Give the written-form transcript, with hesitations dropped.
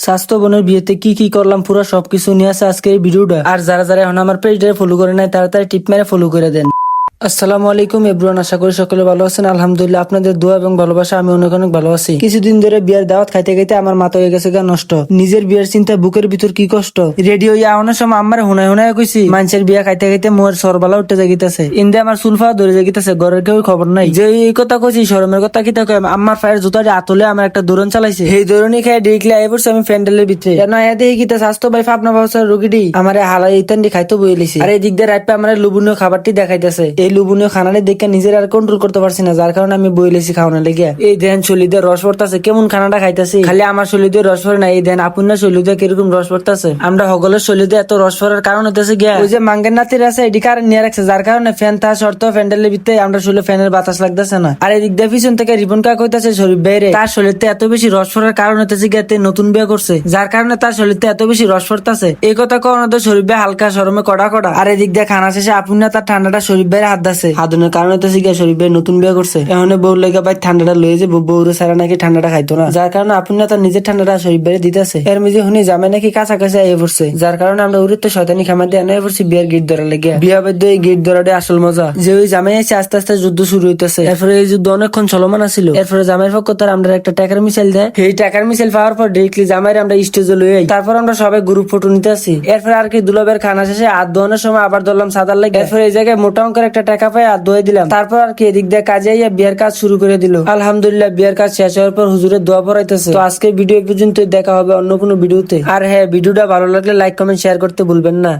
স্বাস্থ্য বোনের বিয়েতে কি কি করলাম পুরো সবকিছু নিয়ে আসে আজকে এই ভিডিওটা। আর যারা যারা এখন আমার পেজটা ফলো করে নাই তাড়াতাড়ি টিপ মেরে ফলো করে দেন। আসসালামু আলাইকুম এভরিওয়ান, আশা করি সকলে ভালো আছেন। আলহামদুলিল্লাহ, আপনাদের দোয়া এবং ভালোবাসা আমি অনেক অনেক ভালো আছি। কিছুদিন ধরে বিয়ের দাওয়াত খাইতে খাইতে আমার মাথা হয়ে গেছে গা নষ্ট। নিজের বিয়ের চিন্তা বুকের ভিতর কি কষ্ট। রেডি হইয়া আনার সময় আমার হুনায় হুনায় কইছি মানুষের বিয়া খাইতে খাইতে মোর সরবালা উঠে জাগিতেছে, ইন্দে আমার সুলফা ধরে জাগিতেছে, ঘরের কেউ খবর নাই। যে এই কথা কইছি শরমের কথা কি থাকে। আমার পায়ের জুতাটা আতলে আমার একটা দৌড়ন চালাইছে, সেই দৌড়নি খাই ডিকলে আই পড়ছে আমি প্যান্ডেলের ভিতরে। কেন এতে কি স্বাস্থ্য ভাই ফাপনা ভাবসার রুগীটি আমার হালাই ইতান্ডি খাইতে বইলিছি। আর এই দিক দিয়ে রাইপে আমার লুবনীয় খাবারটি দেখাইতেছে। এই লুবনীয় খানাটি দেখে নিজের আর কন্ট্রোল করতে পারছি না, যার কারণে আমি বইলেছি খাওয়ানো লেগে। এই দেন শরীরে রস পড়তেছে, কেমন খানাটা খাইতেছি। খালি আমার শরীরে রস পড়ে না, এই দেন আপনার শরীরে কিরকম রস পড়তেছে। আমরা সকলের শরীরে এত রস পড়ার কারণ হইতেছে গিয়া ওই যে মাঙ্গের নাতির আছে এটি কারণ নিয়ে রাখছে, যার কারণে ফ্যান তা শর্ত প্যান্ডেলের ভিতরে আমরা শরীরে ফ্যানের বাতাস লাগতেছে না। আর এই দিক দিয়ে পিছন থেকে রিবন কাক হইতেছে শরীর বাইরে, তার শরীরে এত বেশি রস পড়ার কারণ হইতেছে গিয়া নতুন বিয়ে করছে, যার কারণে তার শরীরে এত বেশি রস পড়তেছে। এই কথা কখনো তো শরীর হালকা শরমে কড়া কড়া। আর এই দিক দিয়ে খানা শেষে আপনি তার ঠান্ডাটা শরীর বাইরে হাত দাচ্ছে, হাতুনের কারণ হইতেছে গিয়া শরীর ভাই নতুন বিয়ে করছে। এখন বউ লেগে ভাই ঠান্ডাটা লয়ে যে বউরে সারা নাকি ঠান্ডাটা খাইতো না, যার কারণে আপনি তার নিজের ঠান্ডাটা শরীর বাইরে দিতেছে। এর মধ্যে শুনি জামাই নাকি কাছাকাছি আইয়ে পড়ছে, যার কারণে আমরা উড়ে তো শয়তানি খামা দিয়ে আনাই পড়ছি বিয়ের গিট ধরা লেগে। বিয়া বাদ্য এই গিট ধরাটা আসল মজা। যে ওই জামাই এসে আস্তে আস্তে যুদ্ধ শুরু হইতেছে। এরপরে এই যুদ্ধ অনেকক্ষণ চলমান আছিল। এরপরে জামাইয়ের পক্ষ তার আমরা একটা টাকার মিসাইল দেয়। এই টাকার মিসাইল পাওয়ার পর ডিরেক্টলি জামাইয়ের আমরা স্টেজে লই আই। তারপর আমরা সবাই গ্রুপ ফটো নিতে আসি। এরপরে আর কি দুলাবের খানা শেষে হাত ধোয়ানোর সময় আবার ধরলাম সাদার লাগে। এরপরে এই জায়গায় মোটা অঙ্কের একটা টাকা পাই হাত ধুয়ে দিলাম। তারপর আর কি এদিক দিয়ে কাজে আইয়া বিয়ের কাজ শুরু করে দিল। আলহামদুলিল্লাহ বিয়ের কাজ শেষ হওয়ার পর হুজুরের দোয়া পড়াইতেছে। তো আজকে ভিডিও পর্যন্ত দেখা হবে অন্য কোনো ভিডিওতে। আর হ্যাঁ, ভিডিওটা ভালো লাগলে লাইক কমেন্ট শেয়ার করতে ভুলবেন না।